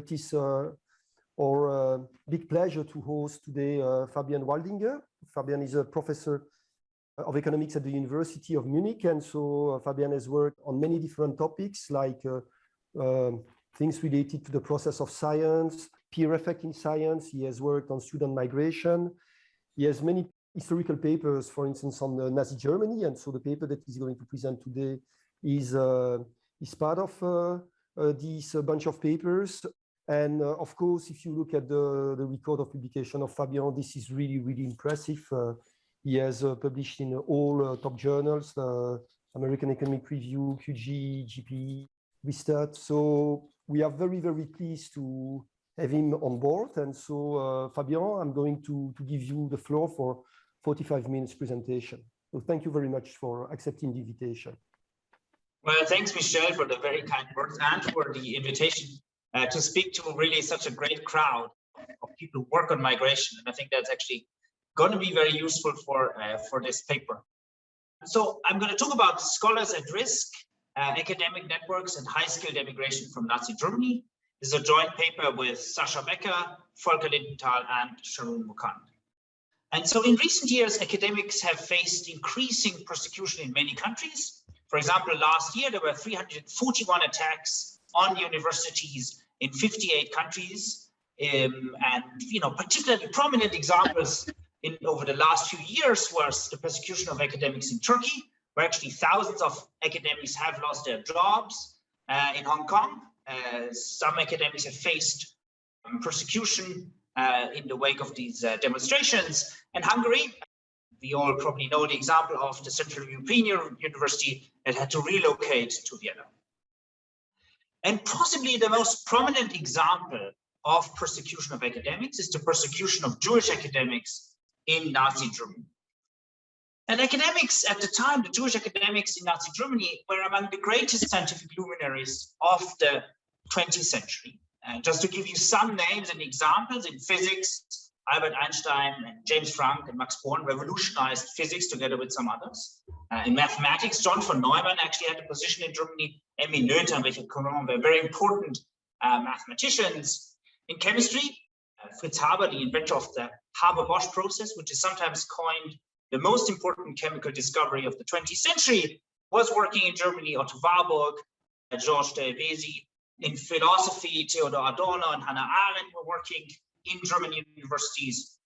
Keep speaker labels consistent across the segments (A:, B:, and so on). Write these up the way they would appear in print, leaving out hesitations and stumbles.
A: it is our big pleasure to host today Fabian Waldinger. Fabian is a professor of economics at the University of Munich, and so Fabian has worked on many different topics like things related to the process of science, peer effect in science. He has worked on student migration. He has many historical papers, for instance, on Nazi Germany, and so the paper that he's going to present today is part of this bunch of papers. And of course, if you look at the record of publication of Fabian, this is really, really impressive. He has published in all top journals, American Economic Review, QG, GPE, Wistat. So we are very, very pleased to have him on board. And so, Fabian, I'm going to give you the floor for 45 minutes presentation. So thank you very much for accepting the invitation.
B: Well, thanks, Michel, for the very kind words and for the invitation to speak to really such a great crowd of people who work on migration. And I think that's actually going to be very useful for this paper. So I'm going to talk about scholars at risk, academic networks, and high-skilled emigration from Nazi Germany. This is a joint paper with Sascha Becker, Volker, Lindenthal, and Sharun, Mukand. And so in recent years, academics have faced increasing persecution in many countries. For example, last year, there were 341 attacks on universities in 58 countries. And particularly prominent examples over the last few years was the persecution of academics in Turkey, where actually thousands of academics have lost their jobs. In Hong Kong, some academics have faced persecution in the wake of these demonstrations. And Hungary, we all probably know the example of the Central European University that had to relocate to Vienna. And possibly the most prominent example of persecution of academics is the persecution of Jewish academics in Nazi Germany. And academics at the time, the Jewish academics in Nazi Germany, were among the greatest scientific luminaries of the 20th century. And just to give you some names and examples, in physics, Albert Einstein and James Franck and Max Born revolutionized physics together with some others. In mathematics, John von Neumann actually had a position in Germany. Emmy Noether and Richard Coulomb were very important mathematicians. In chemistry, Fritz Haber, the inventor of the Haber-Bosch process, which is sometimes coined the most important chemical discovery of the 20th century, was working in Germany. Otto Warburg, Georges Delbezi. In philosophy, Theodor Adorno and Hannah Arendt were working in German universities.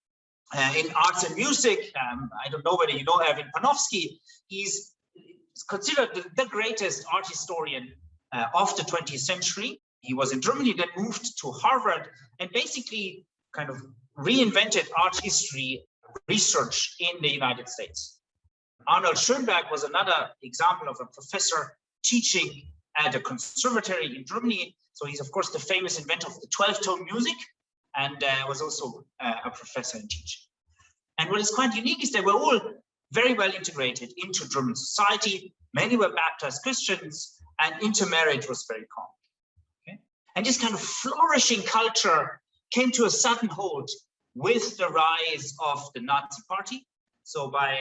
B: In arts and music, I don't know whether you know Erwin Panofsky. He's considered the greatest art historian of the 20th century. He was in Germany, then moved to Harvard, and basically kind of reinvented art history research in the United States. Arnold Schönberg was another example of a professor teaching at a conservatory in Germany. So he's, of course, the famous inventor of the 12-tone music, and was also a professor and teacher. And what is quite unique is they were all very well integrated into German society. Many were baptized Christians, and intermarriage was very common. Okay? And this kind of flourishing culture came to a sudden halt with the rise of the Nazi Party. So by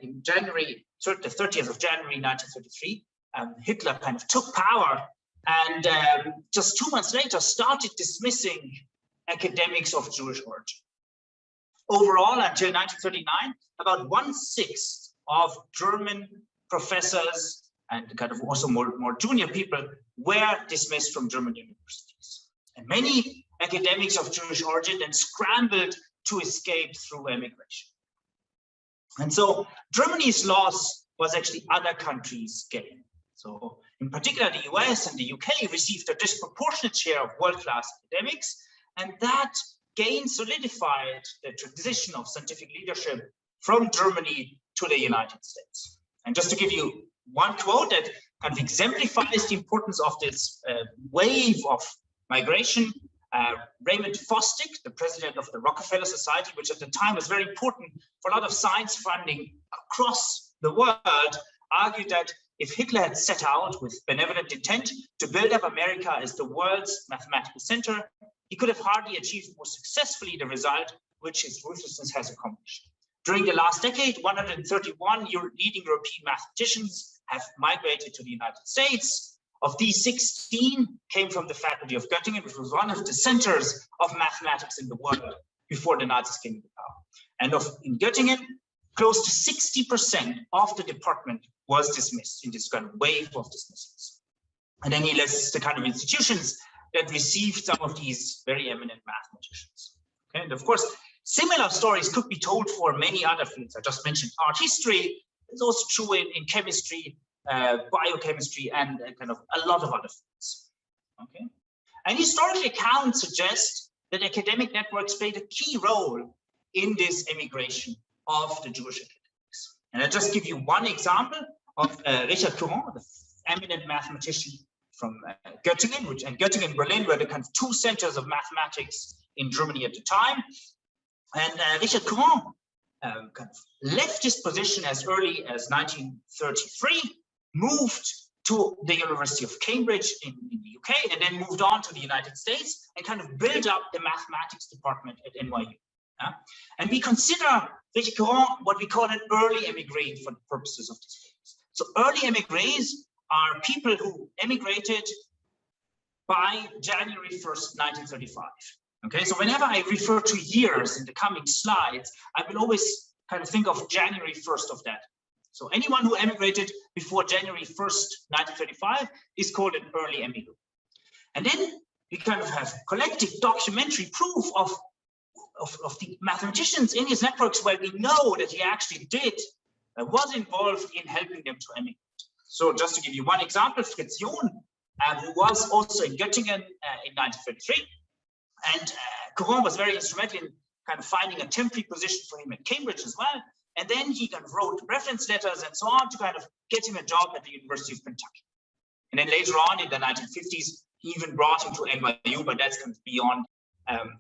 B: in January, the 30th of January 1933, Hitler kind of took power, and just 2 months later started dismissing academics of Jewish origin. Overall, until 1939, about 1/6 of German professors and kind of also more junior people were dismissed from German universities. And many academics of Jewish origin then scrambled to escape through emigration. And so Germany's loss was actually other countries' gain. So in particular, the US and the UK received a disproportionate share of world-class academics, and that gain solidified the transition of scientific leadership from Germany to the United States. And just to give you one quote that kind of exemplifies the importance of this wave of migration, Raymond Fosdick, the president of the Rockefeller Society, which at the time was very important for a lot of science funding across the world, argued that if Hitler had set out with benevolent intent to build up America as the world's mathematical center, he could have hardly achieved more successfully the result which his ruthlessness has accomplished. During the last decade, 131 leading European mathematicians have migrated to the United States. of these 16 came from the faculty of Göttingen, which was one of the centers of mathematics in the world before the Nazis came to power. And in Göttingen, close to 60% of the department was dismissed in this kind of wave of dismissals. And then he lists the kind of institutions that received some of these very eminent mathematicians. Okay, and of course, similar stories could be told for many other fields. I just mentioned art history. It's also true in chemistry, biochemistry, and kind of a lot of other fields. Okay, and historical accounts suggest that academic networks played a key role in this emigration of the Jewish academics. And I'll just give you one example of Richard Courant, the eminent mathematician from Göttingen, and Göttingen and Berlin were the kind of two centers of mathematics in Germany at the time. And Richard Courant kind of left his position as early as 1933, moved to the University of Cambridge in the UK, and then moved on to the United States and kind of built up the mathematics department at NYU. And we consider Richard Courant what we call an early emigrate for the purposes of this case. So early emigres are people who emigrated by January 1st, 1935. Okay, so whenever I refer to years in the coming slides, I will always kind of think of January 1st of that. So anyone who emigrated before January 1st, 1935 is called an early emigrant. And then we kind of have collective documentary proof of the mathematicians in his networks where we know that he actually was involved in helping them to emigrate. So just to give you one example, Fritz John, who was also in Göttingen in 1933, and Courant was very instrumental in kind of finding a temporary position for him at Cambridge as well. And then he kind of wrote reference letters and so on to kind of get him a job at the University of Kentucky. And then later on in the 1950s, he even brought him to NYU, but that's kind of beyond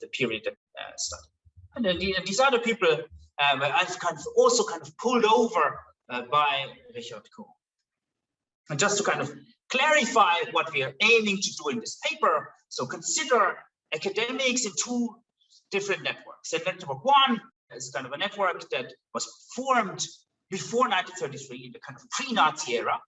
B: the period that study. And then these other people I've also pulled over by Richard Courant. And just to kind of clarify what we are aiming to do in this paper, so consider academics in two different networks. And network one is kind of a network that was formed before 1933 in the kind of pre-Nazi era,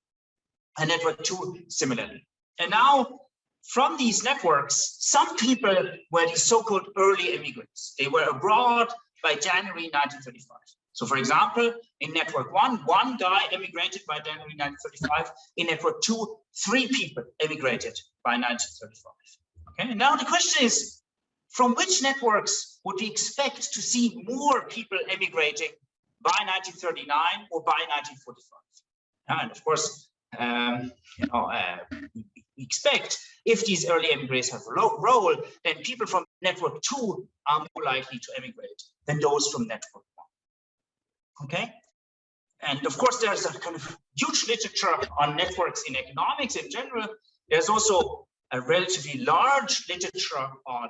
B: and network two similarly. And now from these networks, some people were the so-called early immigrants. They were abroad by January 1935. So for example, in network one guy emigrated by January 1935. In network two, 3 people emigrated by 1935. Okay, and now the question is, from which networks would we expect to see more people emigrating by 1939 or by 1945? And of course, we expect if these early emigres have a role, then people from network 2 are more likely to emigrate than those from network 1. Okay, and of course there's a kind of huge literature on networks in economics in general. There's also a relatively large literature on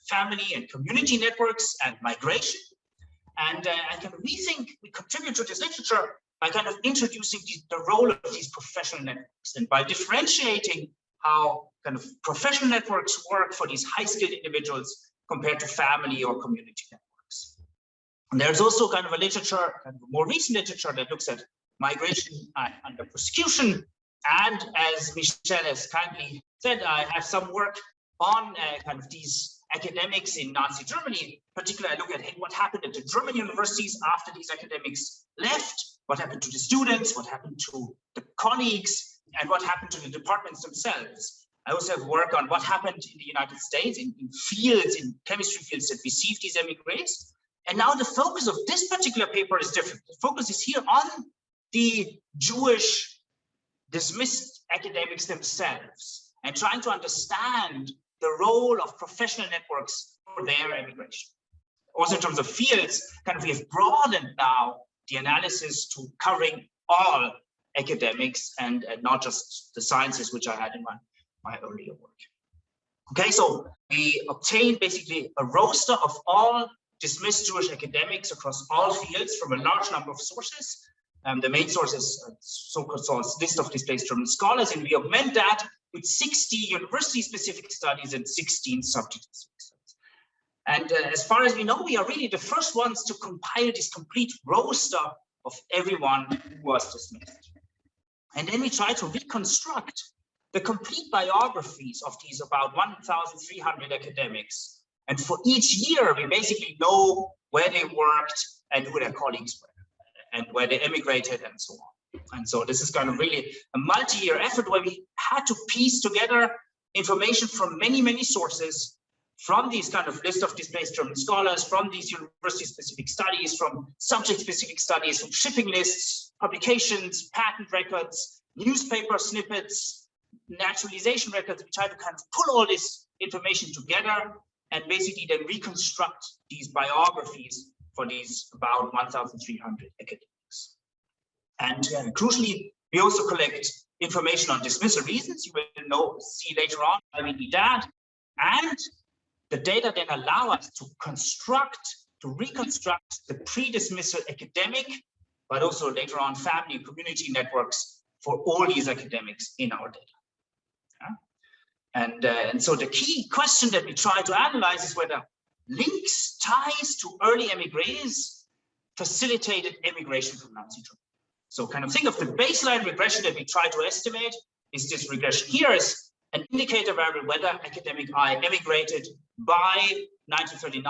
B: family and community networks and migration. And we think we contribute to this literature by kind of introducing the role of these professional networks and by differentiating how kind of professional networks work for these high-skilled individuals compared to family or community networks. And there's also kind of a literature, kind of more recent literature that looks at migration under persecution. And as Michel has kindly said, I have some work on kind of these academics in Nazi Germany. Particularly, I look at what happened at the German universities after these academics left, what happened to the students, what happened to the colleagues, and what happened to the departments themselves. I also have work on what happened in the United States in fields, in chemistry fields that received these emigres. And now the focus of this particular paper is different. The focus is here on the Jewish dismissed academics themselves and trying to understand the role of professional networks for their emigration. Also in terms of fields, kind of we have broadened now the analysis to covering all academics and not just the sciences, which I had in my earlier work. Okay, so we obtained basically a roster of all dismissed Jewish academics across all fields from a large number of sources. The main source is a so-called list of displaced German scholars, and we augment that with 60 university-specific studies and 16 subject-specific studies. And as far as we know, we are really the first ones to compile this complete roster of everyone who was dismissed. And then we try to reconstruct the complete biographies of these about 1,300 academics. And for each year, we basically know where they worked and who their colleagues were and where they emigrated and so on. And so this is kind of really a multi-year effort where we had to piece together information from many, many sources, from these kind of list of displaced German scholars, from these university-specific studies, from subject-specific studies, from shipping lists, publications, patent records, newspaper snippets, naturalization records. We try to kind of pull all this information together and basically then reconstruct these biographies for these about 1,300 academics. And crucially, we also collect information on dismissal reasons. You will see later on why we need that. And the data then allow us to reconstruct the pre-dismissal academic, but also later on family and community networks for all these academics in our data. And so the key question that we try to analyze is whether links, ties to early émigrés facilitated emigration from Nazi Germany. So kind of think of the baseline regression that we try to estimate is this regression here is an indicator variable whether academic I emigrated by 1939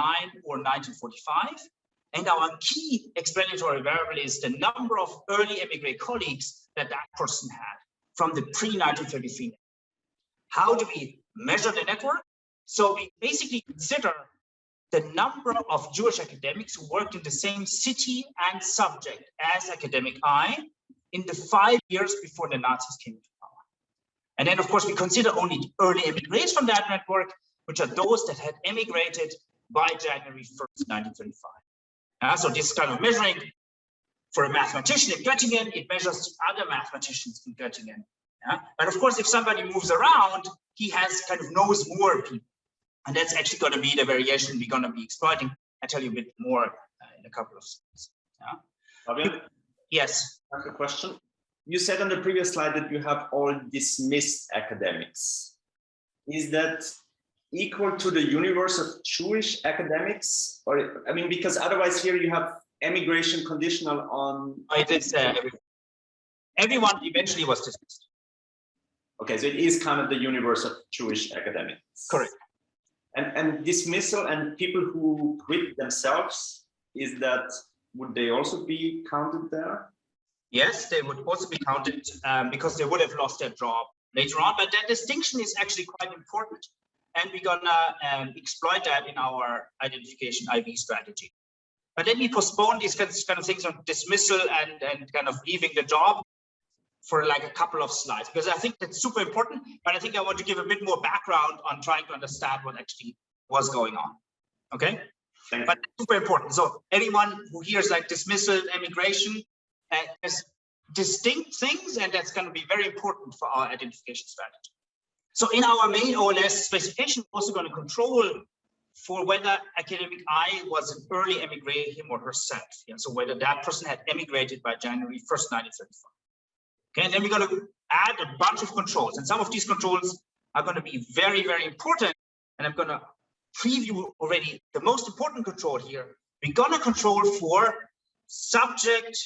B: or 1945. And our key explanatory variable is the number of early émigré colleagues that person had from the pre-1933. How do we measure the network? So we basically consider the number of Jewish academics who worked in the same city and subject as academic I in the 5 years before the Nazis came to power. And then, of course, we consider only the early émigrés from that network, which are those that had emigrated by January 1st, 1935. So this kind of measuring for a mathematician in Göttingen, it measures other mathematicians in Göttingen. But of course, if somebody moves around, he knows more people. And that's actually going to be the variation we're going to be exploiting. I'll tell you a bit more in a couple of slides.
C: Fabian?
B: Yes.
C: I have a question. You said on the previous slide that you have all dismissed academics. Is that equal to the universe of Jewish academics? Or, I mean, because otherwise here you have emigration conditional on...
B: It is, everyone eventually was dismissed.
C: Okay, so it is kind of the universe of Jewish academics.
B: Correct.
C: And dismissal and people who quit themselves, would they also be counted there?
B: Yes, they would also be counted because they would have lost their job later on. But that distinction is actually quite important. And we're gonna exploit that in our identification IV strategy. But let me postpone these kind of things on dismissal and kind of leaving the job for like a couple of slides, because I think that's super important, but I think I want to give a bit more background on trying to understand what actually was going on. Okay? But it's super important. So anyone who hears like dismissal, emigration, has distinct things, and that's going to be very important for our identification strategy. So in our main OLS specification, we're also going to control for whether academic I was an early émigré, him or herself. Yeah? So whether that person had emigrated by January 1st, 1935. Okay, and then we're going to add a bunch of controls, and some of these controls are going to be very, very important. And I'm going to preview already the most important control here. We're going to control for subject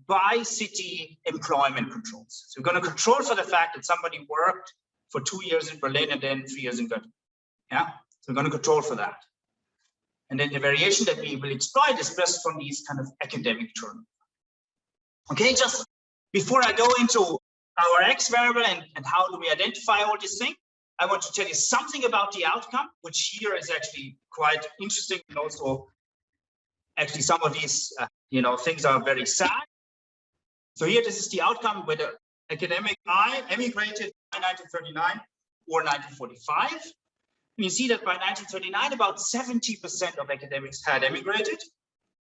B: by city employment controls. So we're going to control for the fact that somebody worked for 2 years in Berlin and then 3 years in Göttingen. Yeah, so we're going to control for that. And then the variation that we will exploit is just from these kind of academic terms. Okay, just before I go into our X variable and how do we identify all these things, I want to tell you something about the outcome, which here is actually quite interesting. And also, actually, some of these, things are very sad. So here, this is the outcome whether academic I emigrated by 1939 or 1945. And you see that by 1939, about 70% of academics had emigrated,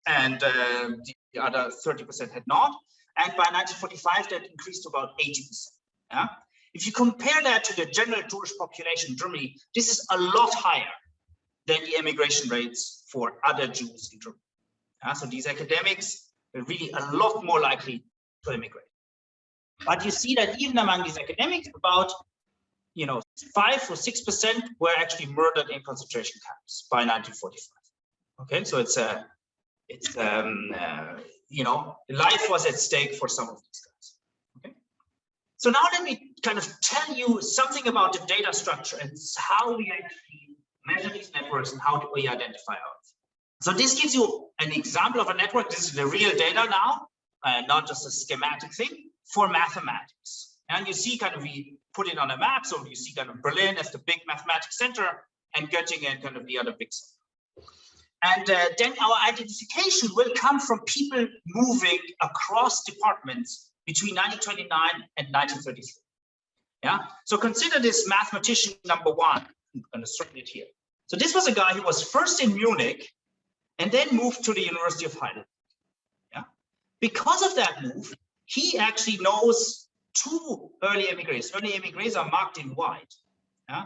B: and the other 30% had not. And by 1945, that increased to about 80%. Yeah? If you compare that to the general Jewish population in Germany, this is a lot higher than the emigration rates for other Jews in Germany. Yeah? So these academics are really a lot more likely to emigrate. But you see that even among these academics, about 5 or 6% were actually murdered in concentration camps by 1945. Okay, so life was at stake for some of these guys. Okay, so now let me kind of tell you something about the data structure and how we actually measure these networks and how do we identify ours. So this gives you an example of a network. This is the real data now, not just a schematic thing for mathematics. And you see kind of, we put it on a map. So you see kind of Berlin as the big mathematics center and Göttingen kind of the other big center. And then our identification will come from people moving across departments between 1929 and 1933. Yeah, so consider this mathematician number one. I'm going to circle it here. So this was a guy who was first in Munich and then moved to the University of Heidelberg. Yeah, because of that move, he actually knows two early émigrés. Early émigrés are marked in white. Yeah,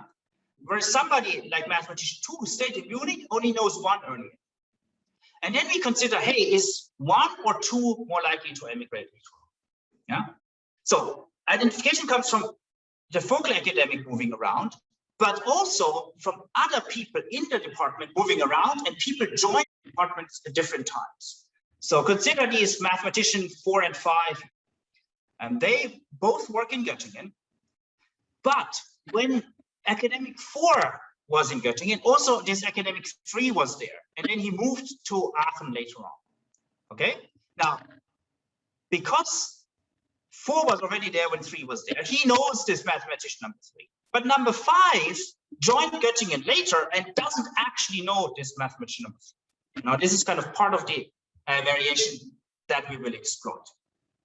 B: whereas somebody like mathematician 2 who stayed in Munich only knows one early. And then we consider, hey, is 1 or 2 more likely to emigrate? Yeah, so identification comes from the focal academic moving around, but also from other people in the department moving around and people joining departments at different times. So consider these mathematicians 4 and 5, and they both work in Göttingen. But when academic 4 was in Göttingen, also this academic 3 was there, and then he moved to Aachen later on. Okay, now because 4 was already there when 3 was there, he knows this mathematician number 3. But number 5 joined Göttingen later and doesn't actually know this mathematician number 3. Now, this is kind of part of the variation that we will exploit.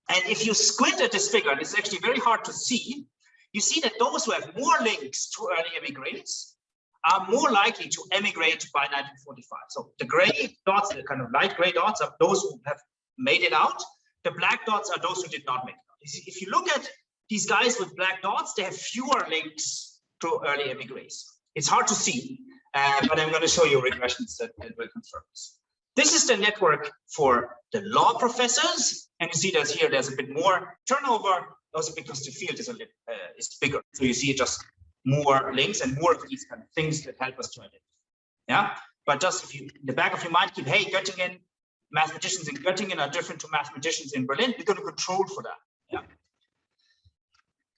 B: And if you squint at this figure, and it's actually very hard to see, you see that those who have more links to early emigrants are more likely to emigrate by 1945. So the gray dots, the kind of light gray dots, are those who have made it out. The black dots are those who did not make it out. If you look at these guys with black dots, they have fewer links to early émigrés. It's hard to see, but I'm going to show you regressions that will confirm this. This is the network for the law professors, and you see that here there's a bit more turnover, also because the field is a little is bigger. So you see just more links and more of these kind of things that help us to identify. Yeah, but just if you in the back of your mind keep, hey, Göttingen, mathematicians in Göttingen are different to mathematicians in Berlin. We're going to control for that. Yeah.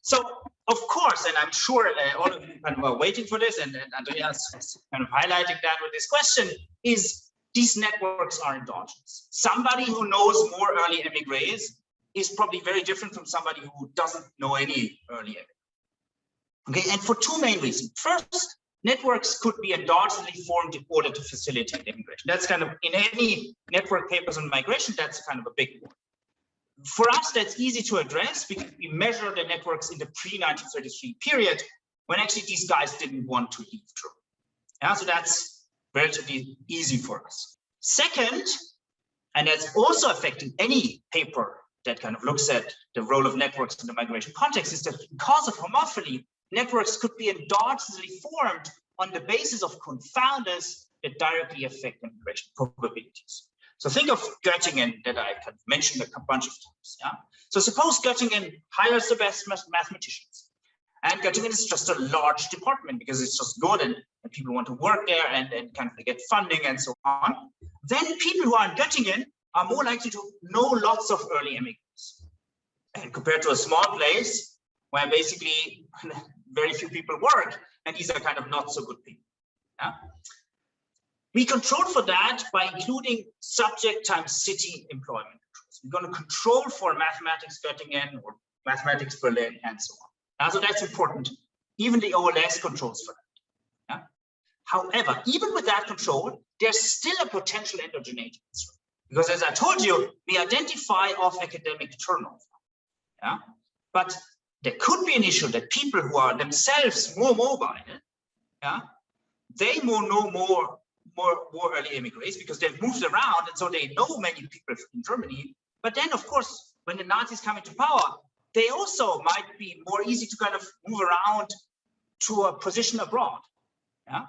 B: So, of course, and I'm sure all of you kind of are waiting for this, and Andreas is kind of highlighting that with this question, is these networks are endogenous. Somebody who knows more early émigrés is probably very different from somebody who doesn't know any early émigrés. Okay, and for two main reasons. First, networks could be endogenously formed in order to facilitate immigration. That's kind of, in any network papers on migration, that's kind of a big one. For us, that's easy to address because we measure the networks in the pre-1933 period when actually these guys didn't want to leave Germany. Yeah, so that's relatively easy for us. Second, and that's also affecting any paper that kind of looks at the role of networks in the migration context, is that because of homophily, networks could be endogenously formed on the basis of confounders that directly affect immigration probabilities. So think of Göttingen that I kind of mentioned a bunch of times. Yeah. So suppose Göttingen hires the best mathematicians, and Göttingen is just a large department because it's just good and people want to work there and kind of get funding and so on. Then people who are in Göttingen are more likely to know lots of early immigrants, and compared to a small place where basically very few people work, and these are kind of not so good people. Yeah. We control for that by including subject times city employment controls. We're going to control for mathematics Göttingen or mathematics Berlin and so on. So that's important. Even the OLS controls for that. Yeah? However, even with that control, there's still a potential endogeneity concern. Because as I told you, we identify off academic turnover. Yeah? But there could be an issue that people who are themselves more mobile, yeah, they know more early émigrés because they've moved around, and so they know many people in Germany. But then, of course, when the Nazis come into power, they also might be more easy to kind of move around to a position abroad. Yeah,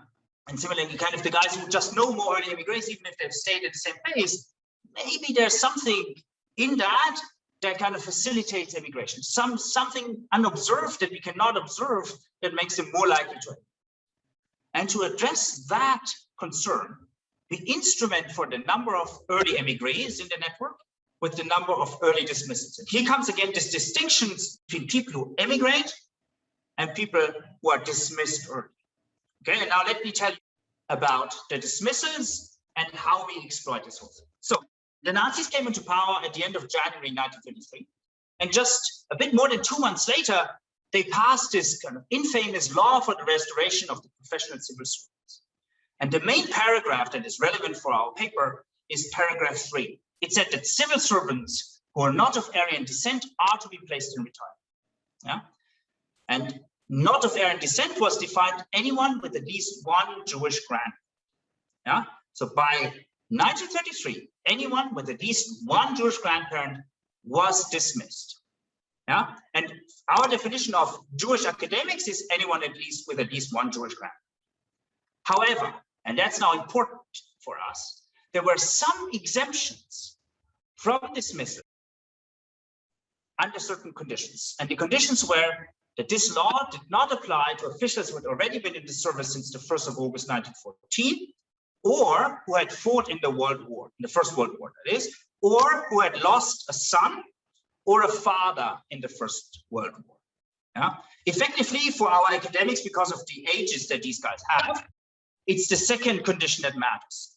B: and similarly, kind of the guys who just know more early émigrés, even if they've stayed at the same place, maybe there's something in that that kind of facilitates immigration, something unobserved that we cannot observe that makes them more likely to. And to address that concern, we instrument for the number of early émigrés in the network with the number of early dismissals. And here comes again this distinctions between people who emigrate and people who are dismissed early. Okay, and now let me tell you about the dismissals and how we exploit this whole thing. So the Nazis came into power at the end of January 1933, and just a bit more than 2 months later, they passed this kind of infamous law for the restoration of the professional civil servants. And the main paragraph that is relevant for our paper is paragraph 3. It said that civil servants who are not of Aryan descent are to be placed in retirement. Yeah? And not of Aryan descent was defined anyone with at least one Jewish grandparent. Yeah? So by 1933, anyone with at least one Jewish grandparent was dismissed. Yeah? And our definition of Jewish academics is anyone with at least one Jewish grandparent. However, and that's now important for us, there were some exemptions from dismissal under certain conditions. And the conditions were that this law did not apply to officials who had already been in the service since the 1st of August 1914, or who had fought in the World War, in the First World War, that is, or who had lost a son or a father in the First World War. Yeah? Effectively, for our academics, because of the ages that these guys have, it's the second condition that matters.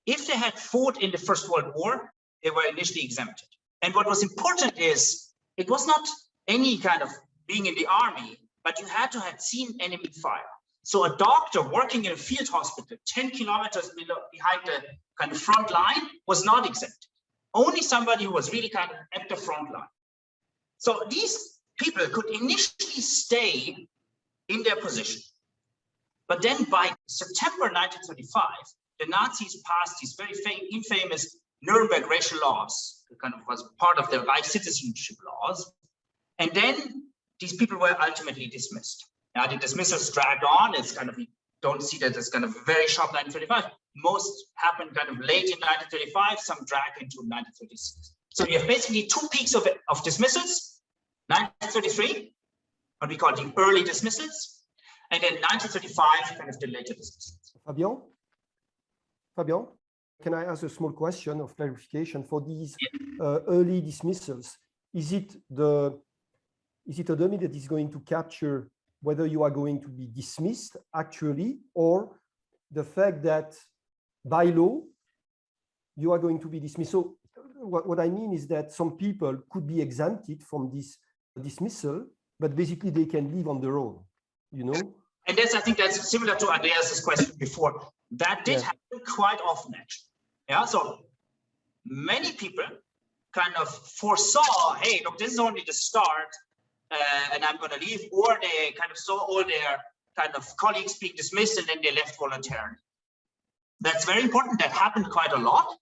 B: If they had fought in the First World War, they were initially exempted. And what was important is, it was not any kind of being in the army, but you had to have seen enemy fire. So a doctor working in a field hospital 10 kilometers behind the kind of front line was not exempted. Only somebody who was really kind of at the front line. So these people could initially stay in their position. But then by September 1935, the Nazis passed these very infamous Nuremberg racial laws, that kind of was part of the Reich citizenship laws. And then these people were ultimately dismissed. Now the dismissals dragged on. It's kind of, we don't see that as kind of very sharp 1935. Most happened kind of late in 1935, some drag into 1936. So you have basically 2 peaks of dismissals, 1933, what we call the early dismissals, and then 1935, kind of the later dismissals.
A: Fabian, can I ask a small question of clarification for these early dismissals? Is it a dummy that is going to capture whether you are going to be dismissed actually, or the fact that by law you are going to be dismissed? So what I mean is that some people could be exempted from this dismissal, but basically they can live on their own, you know?
B: And that's, I think that's similar to Andreas's question before. That did happen quite often, actually. Yeah, so many people kind of foresaw, hey, look, this is only the start, and I'm going to leave, or they kind of saw all their kind of colleagues being dismissed, and then they left voluntarily. That's very important. That happened quite a lot.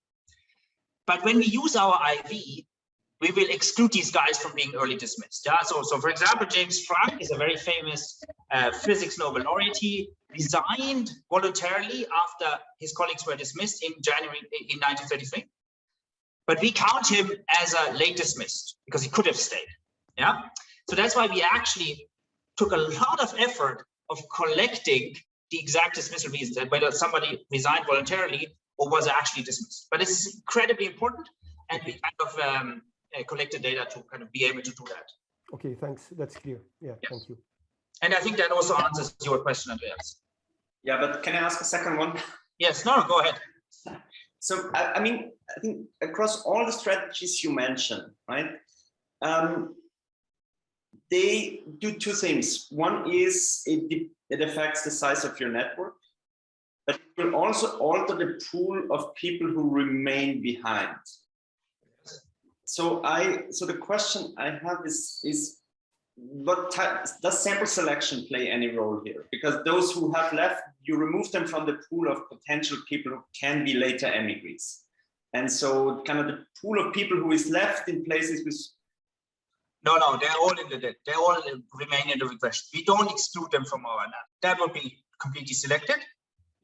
B: But when we use our IV, we will exclude these guys from being early dismissed. Yeah? So for example, James Franck is a very famous physics Nobel laureate. He resigned voluntarily after his colleagues were dismissed in January in 1933. But we count him as a late dismissed because he could have stayed. Yeah. So that's why we actually took a lot of effort of collecting the exact dismissal reasons and whether somebody resigned voluntarily or was actually dismissed. But it's incredibly important, and we kind of collected data to kind of be able to do that.
A: Okay, thanks. That's clear. Yeah, yes. Thank you.
B: And I think that also answers your question, Andreas.
C: Yeah, but can I ask a second one?
B: Yes, no, go ahead.
C: So, I mean, I think across all the strategies you mentioned, right, they do 2 things. One is it affects the size of your network, but it will also alter the pool of people who remain behind. So the question I have is what type, does sample selection play any role here? Because those who have left, you remove them from the pool of potential people who can be later émigrés. And so kind of the pool of people who is left in places with...
B: No, they're all in the data. They all remain in the regression. We don't exclude them from our analysis. That would be completely selected.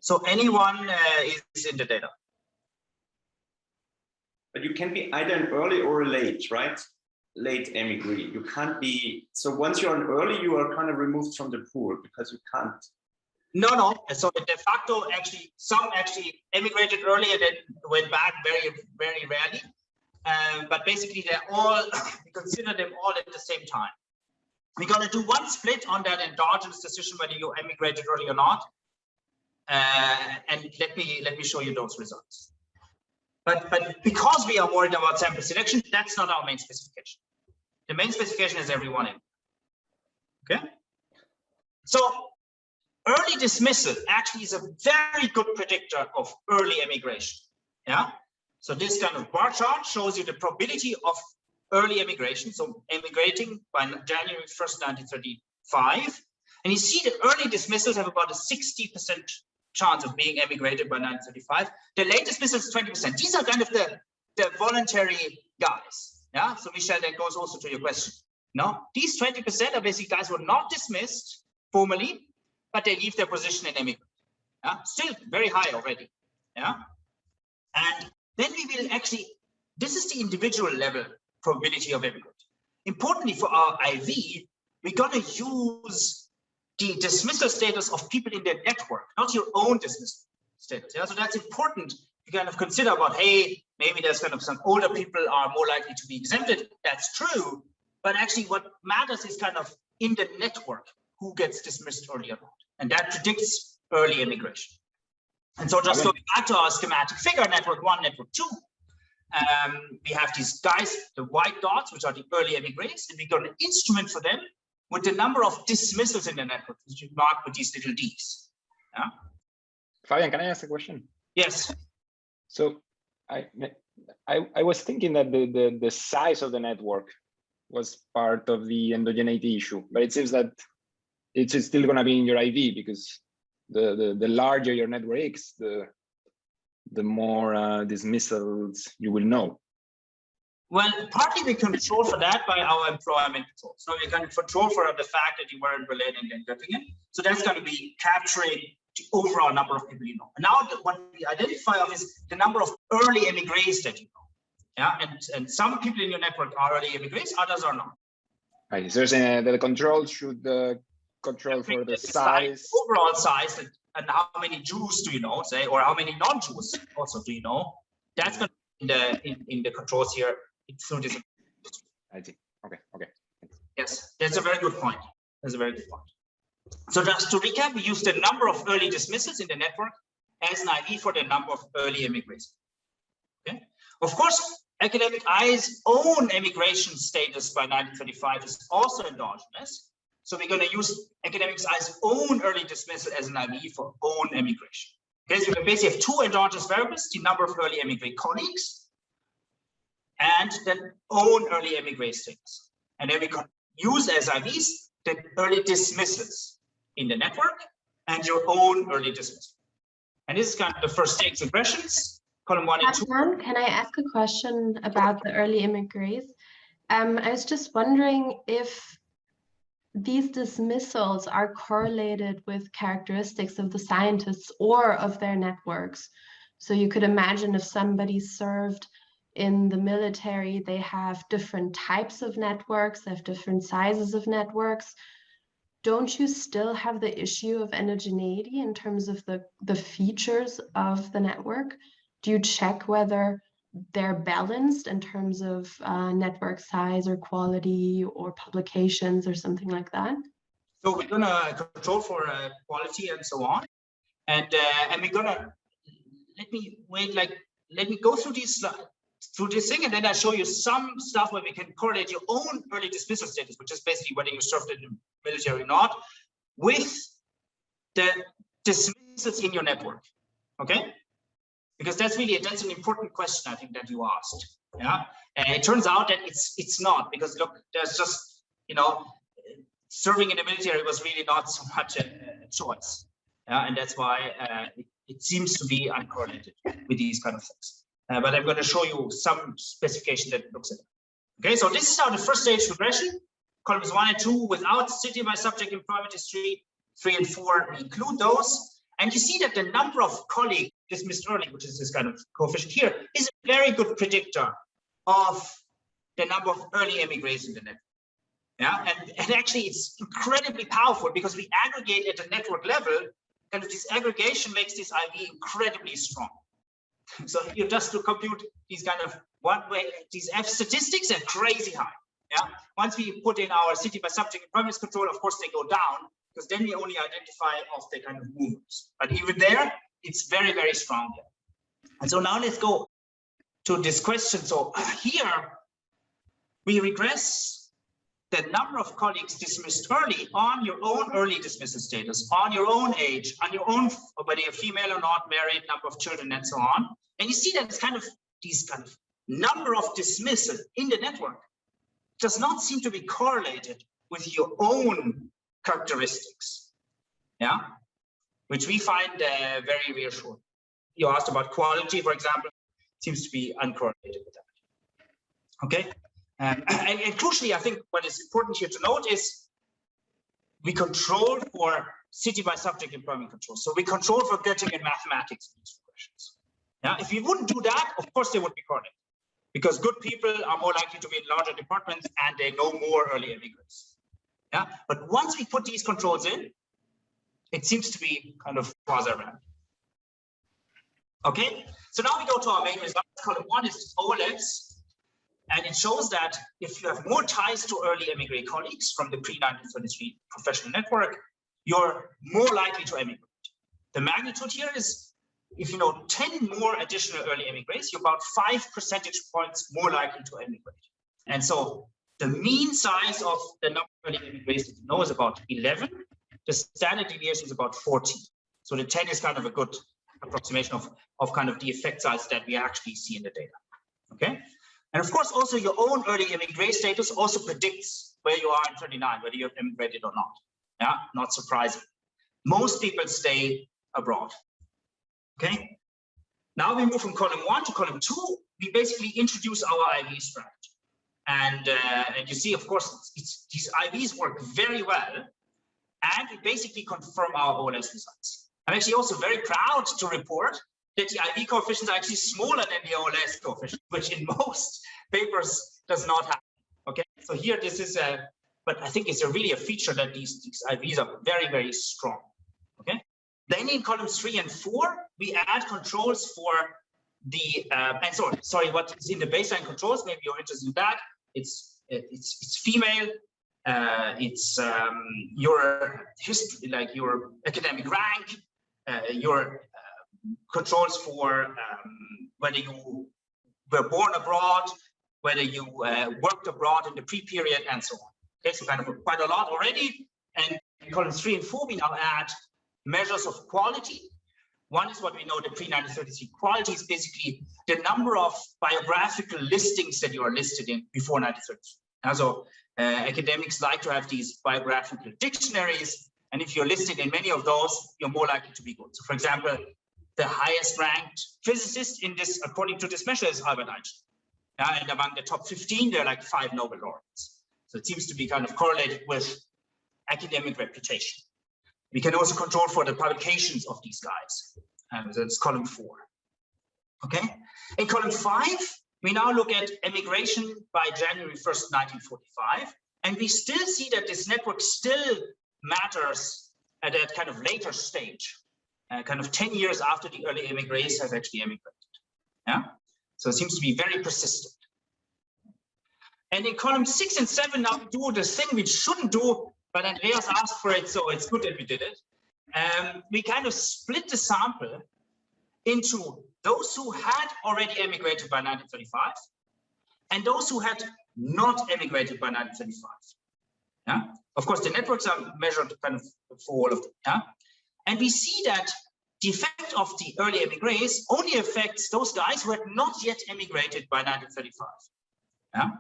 B: So anyone is in the data.
C: But you can be either an early or a late, right? Late émigré. You can't be, so once you're an early, you are kind of removed from the pool because you can't.
B: No. So de facto, actually, some actually emigrated early and then went back very, very rarely. But basically, they're all, we consider them all at the same time. We're going to do one split on that endogenous decision whether you emigrated early or not. And let me show you those results. But because we are worried about sample selection, that's not our main specification. The main specification is everyone in. Okay. So early dismissal actually is a very good predictor of early emigration. Yeah. So this kind of bar chart shows you the probability of early emigration. So emigrating by January 1st, 1935. And you see that early dismissals have about a 60% chance of being emigrated by 1935. The late dismissals is 20%. These are kind of the voluntary guys. Yeah. So Michel, that goes also to your question. No, these 20% are basically guys who are not dismissed formally, but they leave their position in emigrate. Yeah. Still very high already. Yeah. And then we will actually, this is the individual level probability of emigrate. Importantly for our IV, we're going to use the dismissal status of people in their network, not your own dismissal status. Yeah, so that's important to kind of consider about, hey, maybe there's kind of some older people are more likely to be exempted. That's true, but actually what matters is kind of in the network who gets dismissed early or not, and that predicts early immigration. And so just going back to our schematic figure, network 1, network 2, we have these guys, the white dots, which are the early emigrants, and we got an instrument for them with the number of dismissals in the network, which you mark with these little Ds. Yeah.
D: Fabian, can I ask a question?
B: Yes.
D: So I was thinking that the size of the network was part of the endogeneity issue, but it seems that it's still going to be in your IV, because the larger your network is, the more dismissals you will know.
B: Well, partly we control for that by our employment control. So we can control for the fact that you were in Berlin and then Göttingen. So that's going to be capturing the overall number of people you know. And now what we identify of is the number of early émigrés that you know. Yeah, and some people in your network are early émigrés, others are not.
D: Right. So you're saying that the control should control for the size,
B: overall size, and how many Jews do you know, say, or how many non-Jews also do you know? That's going to be in the controls here. Through this.
D: I see. Okay. Okay.
B: Yes, that's a very good point. That's a very good point. So just to recap, we use the number of early dismissals in the network as an IV for the number of early immigrants. Okay. Of course, academic I's own emigration status by 1935 is also endogenous. So we're going to use academic I's own early dismissal as an IV for own emigration. Okay, so we basically have two endogenous variables: the number of early emigrant colleagues and then own early emigrate status. And then we can use as IVs the early dismissals in the network and your own early dismissal. And this is kind of the first stage regressions, column 1 and 2.
E: Can I ask a question about the early emigrés? I was just wondering if these dismissals are correlated with characteristics of the scientists or of their networks. So you could imagine if somebody served in the military, they have different types of networks, they have different sizes of networks. Don't you still have the issue of endogeneity in terms of the features of the network? Do you check whether they're balanced in terms of network size or quality or publications or something like that?
B: So we're going to control for quality and so on. And we're going to, let me go through these through this thing, and then I show you some stuff where we can correlate your own early dismissal status, which is basically whether you served in the military or not, with the dismissals in your network. Okay, because that's an important question I think that you asked. Yeah, and it turns out that it's not, because look, there's just, you know, serving in the military was really not so much a choice. Yeah, and that's why it seems to be uncorrelated with these kind of things. But I'm going to show you some specification that looks at it. Okay, so this is how the first stage regression, columns 1 and 2, without city by subject employment history, 3 and 4, we include those. And you see that the number of colleagues dismissed early, which is this kind of coefficient here, is a very good predictor of the number of early émigrés in the network. Yeah, and actually it's incredibly powerful because we aggregate at the network level, and this aggregation makes this IV incredibly strong. So you just to compute these kind of these F statistics are crazy high. Yeah. Once we put in our city by subject employment control, of course, they go down because then we only identify of the kind of movements. But even there, it's very, very strong. And so now let's go to this question. So here we regress the number of colleagues dismissed early on your own early dismissal status, on your own age, on your own, whether you're female or not, married, number of children, and so on. And you see that it's kind of these kind of number of dismissal in the network does not seem to be correlated with your own characteristics, yeah, which we find very reassuring. You asked about quality, for example, seems to be uncorrelated with that. Okay. And crucially, I think what is important here to note is we control for city by subject employment control. So we control for Göttingen and mathematics in these questions. Yeah, if we wouldn't do that, of course they would be correlated, because good people are more likely to be in larger departments and they know more early immigrants. Yeah, but once we put these controls in, it seems to be kind of quasi-random. Okay, so now we go to our main results. Column 1 is OLS. And it shows that if you have more ties to early emigrate colleagues from the pre-1933 professional network, you're more likely to emigrate. The magnitude here is, if you know 10 more additional early emigrants, you're about 5 percentage points more likely to emigrate. And so the mean size of the number of early emigrants that you know is about 11. The standard deviation is about 40. So the 10 is kind of a good approximation of kind of the effect size that we actually see in the data. Okay. And of course, also your own early emigrate status also predicts where you are in 39, whether you've emigrated or not. Yeah, not surprising. Most people stay abroad. Okay. Now we move from column 1 to column 2. We basically introduce our IV strategy. And you see, of course, these IVs work very well. And we basically confirm our OLS results. I'm actually also very proud to report that the IV coefficients are actually smaller than the OLS coefficient, which in most papers does not happen. Okay, so here this is but I think it's really a feature that these IVs are very, very strong. Okay, then in columns 3 and 4, we add controls for the and sorry, what is in the baseline controls? Maybe you're interested in that. It's female. It's your history, like your academic rank, your controls for whether you were born abroad, whether you worked abroad in the pre-period, and so on. Okay, so kind of quite a lot already. And in columns 3 and 4, we now add measures of quality. One is what we know the pre-1933 quality is basically the number of biographical listings that you are listed in before 1933. And so academics like to have these biographical dictionaries. And if you're listed in many of those, you're more likely to be good. So for example, the highest ranked physicist in this, according to this measure, is Albert Einstein. And among the top 15, there are like 5 Nobel laureates. So it seems to be kind of correlated with academic reputation. We can also control for the publications of these guys. That's column 4. Okay. In column 5, we now look at emigration by January 1st, 1945. And we still see that this network still matters at that kind of later stage. Kind of 10 years after the early émigrés have actually emigrated. Yeah, so it seems to be very persistent. And in column 6 and 7, now we do the thing we shouldn't do, but Andreas asked for it, so it's good that we did it. We kind of split the sample into those who had already emigrated by 1935 and those who had not emigrated by 1935. Yeah, of course, the networks are measured kind of for all of them. Yeah. And we see that the effect of the early émigrés only affects those guys who had not yet emigrated by 1935. Yeah?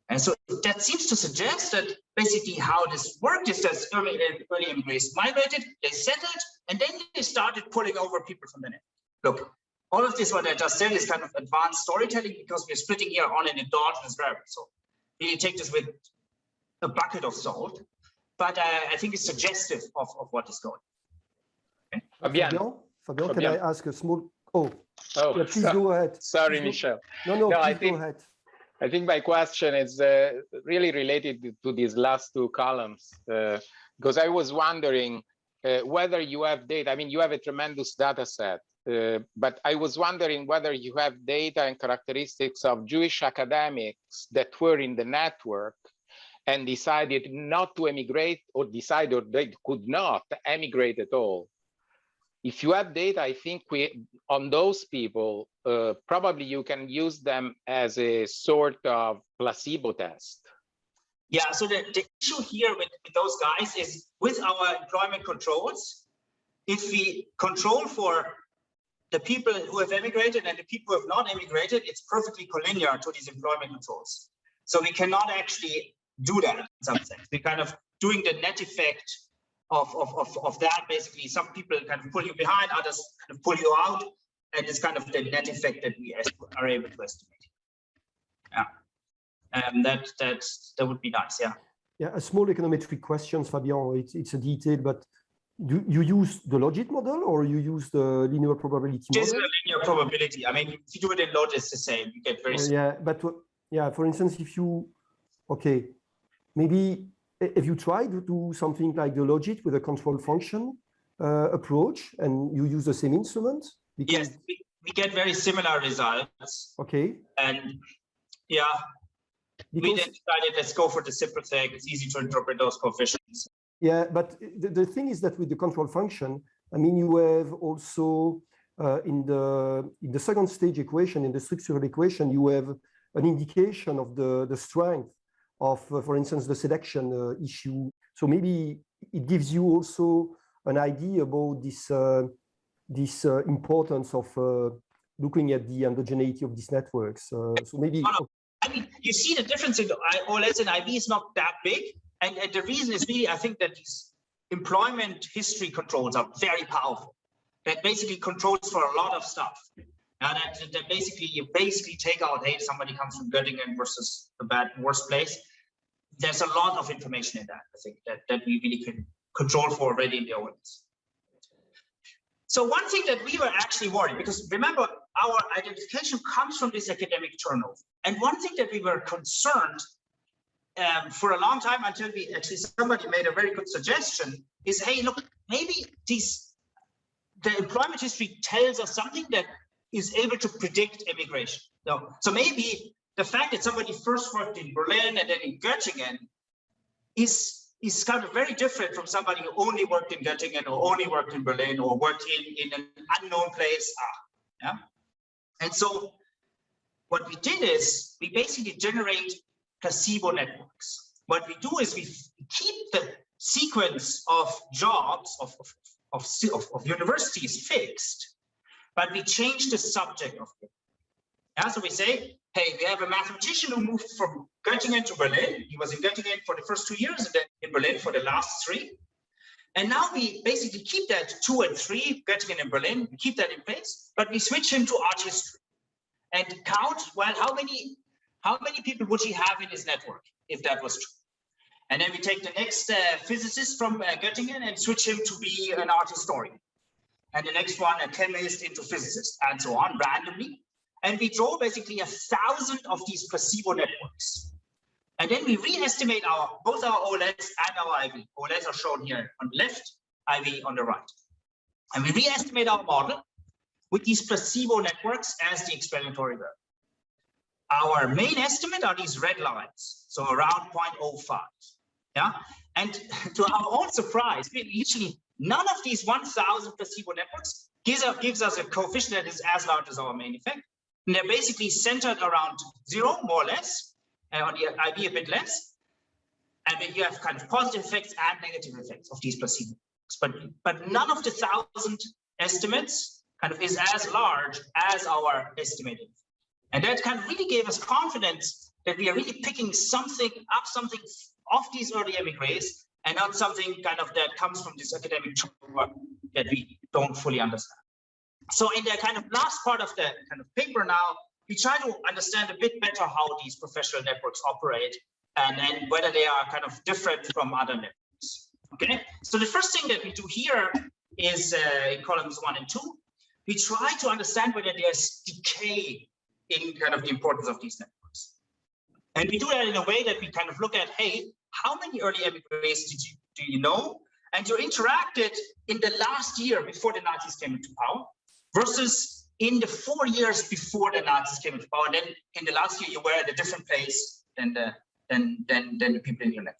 B: And so that seems to suggest that basically how this worked is that early émigrés migrated, they settled, and then they started pulling over people from the net. Look, all of this, what I just said, is kind of advanced storytelling because we're splitting here on an endogenous variable. So really take this with a bucket of salt, but I think it's suggestive of what is going on.
A: Fabian, can I ask a small? Yeah, please go ahead.
D: Sorry, Michel.
A: No,
D: I
A: go ahead.
D: I think my question is really related to these last 2 columns, because I was wondering whether you have data. I mean, you have a tremendous data set
F: but I was wondering whether you have data and characteristics of Jewish academics that were in the network and decided not to emigrate, or decided they could not emigrate at all. If you have data, I think on those people, probably you can use them as a sort of placebo test.
B: Yeah, so the issue here with those guys is with our employment controls, if we control for the people who have emigrated and the people who have not emigrated, it's perfectly collinear to these employment controls. So we cannot actually do that in some sense. We're kind of doing the net effect of that. Basically, some people kind of pull you behind, others kind of pull you out, and it's kind of the net effect that we are able to estimate. Yeah, that would be nice. Yeah.
A: Yeah, a small econometric question, Fabian. It's a detail, but do you use the logit model or you use the linear probability model?
B: Just a linear probability. I mean, if you do it in logit, it's the same. You get very.
A: Yeah, but yeah, for instance, if you maybe if you try to do something like the logit with a control function approach, and you use the same instrument.
B: Yes, we get very similar results.
A: Okay.
B: And yeah, we then decided let's go for the simple thing. It's easy to interpret those coefficients. Yeah, but the thing is that with the control function, I mean, you have also in the second stage equation, in the structural equation, you have an indication of the strength of, for instance, the selection issue. So maybe it gives you also an idea about this importance of looking at the endogeneity of these networks. So maybe. I mean, you see the difference in OLS and IB is not that big. And the reason is really, I think that these employment history controls are very powerful. That basically controls for a lot of stuff. And that basically, you take out, hey, somebody comes from Göttingen versus the worst place. There's a lot of information in that, I think, that we really can control for already in the OLS. So one thing that we were actually worried, because remember, our identification comes from this academic turnover. And one thing that we were concerned for a long time, until somebody made a very good suggestion, is, hey, look, maybe the employment history tells us something that is able to predict immigration. So maybe the fact that somebody first worked in Berlin and then in Göttingen is kind of very different from somebody who only worked in Göttingen or only worked in Berlin or worked in an unknown place. Yeah. And so what we did is we basically generate placebo networks. What we do is we keep the sequence of jobs of universities fixed, but we change the subject of it. Yeah, so we say, hey, we have a mathematician who moved from Göttingen to Berlin. He was in Göttingen for the first 2 years and then in Berlin for the last 3. And now we basically keep that 2 and 3, Göttingen and Berlin, we keep that in place, but we switch him to art history and count, well, how many people would he have in his network if that was true? And then we take the next physicist from Göttingen and switch him to be an art historian. And the next one, a chemist into physicist, and so on, randomly. And we draw basically 1,000 of these placebo networks. And then we re-estimate both our OLS and our IV. OLS are shown here on the left, IV on the right. And we re-estimate our model with these placebo networks as the explanatory variable. Our main estimate are these red lines, so around 0.05. Yeah, and to our own surprise, usually none of these 1,000 placebo networks gives us a coefficient that is as large as our main effect. And they're basically centered around 0, more or less, on the IB a bit less. And then you have kind of positive effects and negative effects of these placebo networks. But none of the 1,000 estimates kind of is as large as our estimated. And that kind of really gave us confidence that we are really picking something of these early émigrés and not something kind of that comes from this academic work that we don't fully understand. So in the kind of last part of the kind of paper now, we try to understand a bit better how these professional networks operate and whether they are kind of different from other networks. Okay, so the first thing that we do here is in columns 1 and 2, we try to understand whether there's decay in kind of the importance of these networks. And we do that in a way that we kind of look at, hey, how many early émigrés do you know? And you interacted in the last year before the Nazis came into power. versus in the 4 years before the Nazis came into power. Then in the last year, you were at a different place than the people in your network.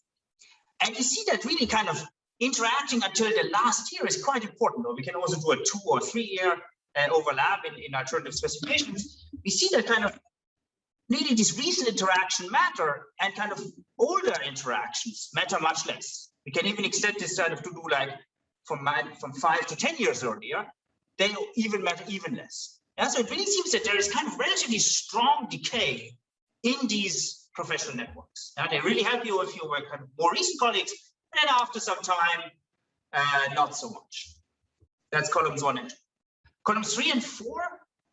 B: And you see that really kind of interacting until the last year is quite important. Or we can also do a 2 or 3 year overlap in alternative specifications. We see that kind of really these recent interaction matter, and kind of older interactions matter much less. We can even extend this kind of to do like from 5 to 10 years earlier, they even matter even less. Yeah, so it really seems that there is kind of relatively strong decay in these professional networks. They really help you if you were kind of more recent colleagues, and then after some time, not so much. That's columns 1 and 2. Columns 3 and 4,